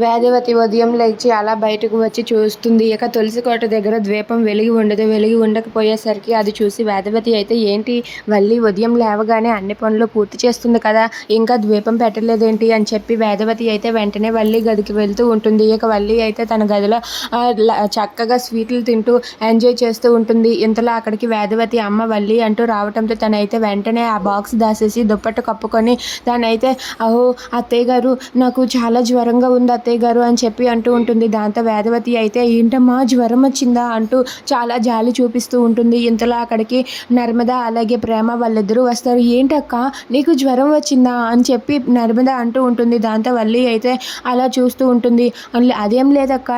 వేదవతి ఉదయం లేచి అలా బయటకు వచ్చి చూస్తుంది. ఇక తులసికోట దగ్గర దీపం వెలిగి ఉండదు. వెలిగి ఉండకపోయేసరికి అది చూసి వేదవతి అయితే ఏంటి వల్లి ఉదయం లేవగానే అన్ని పనులు పూర్తి చేస్తుంది కదా, ఇంకా దీపం పెట్టలేదేంటి అని చెప్పి వేదవతి అయితే వెంటనే వల్లి గదికి వెళ్తూ ఉంటుంది. ఇక వల్లి అయితే తన గదిలో చక్కగా స్వీట్లు తింటూ ఎంజాయ్ చేస్తూ ఉంటుంది. ఇంతలో అక్కడికి వేదవతి అమ్మ వల్లి అంటూ రావడంతో తనైతే వెంటనే ఆ బాక్స్ దాసేసి దుప్పట్టు కప్పుకొని తనైతే అహో అత్తయ్య గారు నాకు చాలా జ్వరంగా ఉంది అత్తయ్య గారు అని చెప్పి అంటూ ఉంటుంది. దాంతో వేదవతి అయితే ఏంటమ్మా జ్వరం వచ్చిందా అంటూ చాలా జాలి చూపిస్తూ ఉంటుంది. ఇంతలో అక్కడికి నర్మద అలాగే ప్రేమ వాళ్ళిద్దరూ వస్తారు. ఏంటక్క నీకు జ్వరం వచ్చిందా అని చెప్పి నర్మద అంటూ ఉంటుంది. దాంతో వల్లి అయితే అలా చూస్తూ ఉంటుంది. అదేం లేదక్క,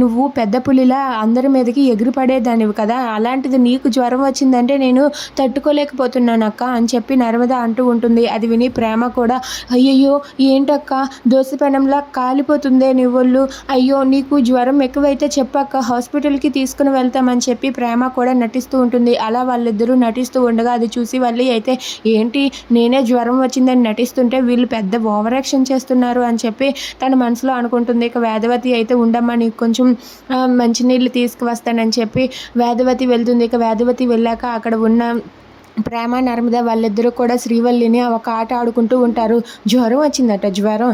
నువ్వు పెద్ద పులిలా అందరి మీదకి ఎగిరిపడేదానివి కదా, అలాంటిది నీకు జ్వరం వచ్చిందంటే నేను తట్టుకోలేకపోతున్నాను అక్క అని చెప్పి నర్మద అంటూ ఉంటుంది. అది విని ప్రేమ కూడా అయ్యయ్యో ఏంటక్క దోసపెనంలా కాలిపోతుందే నీ ఒళ్ళు, అయ్యో నీకు జ్వరం ఎక్కువైతే చెప్పక్క హాస్పిటల్కి తీసుకుని వెళ్తామని చెప్పి ప్రేమ కూడా నటిస్తూ ఉంటుంది. అలా వాళ్ళిద్దరూ నటిస్తూ ఉండగా అది చూసి వల్లి అయితే ఏంటి నేనే జ్వరం వచ్చిందని నటిస్తుంటే వీళ్ళు పెద్ద ఓవర్ యాక్షన్ చేస్తున్నారు అని చెప్పి తన మనసులో అనుకుంటుంది. ఇక వేదవతి అయితే ఉండమ్మా నీకు కొంచెం మంచినీళ్ళు తీసుకువస్తానని చెప్పి వేదవతి వెళ్తుంది. ఇక వేదవతి వెళ్ళాక అక్కడ ఉన్న ప్రేమ నర్మద వాళ్ళిద్దరూ కూడా శ్రీవల్లిని ఒక ఆట ఆడుకుంటూ ఉంటారు. జ్వరం వచ్చిందట, జ్వరం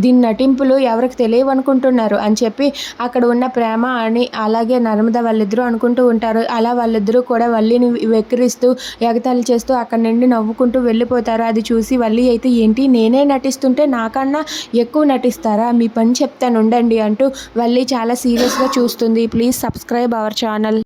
దీని నటింపులు ఎవరికి తెలియవు అనుకుంటున్నారు అని చెప్పి అక్కడ ఉన్న ప్రేమ అని అలాగే నర్మద వాళ్ళిద్దరూ అనుకుంటూ ఉంటారు. అలా వాళ్ళిద్దరూ కూడా వల్లిని వెక్కిరిస్తూ ఎగతాళి చేస్తూ అక్కడి నుండి నవ్వుకుంటూ వెళ్ళిపోతారు. అది చూసి వల్లి అయితే ఏంటి నేనే నటిస్తుంటే నాకన్నా ఎక్కువ నటిస్తారా, మీ పని చెప్తాను ఉండండి అంటూ వల్లి చాలా సీరియస్గా చూస్తుంది. Please subscribe our channel.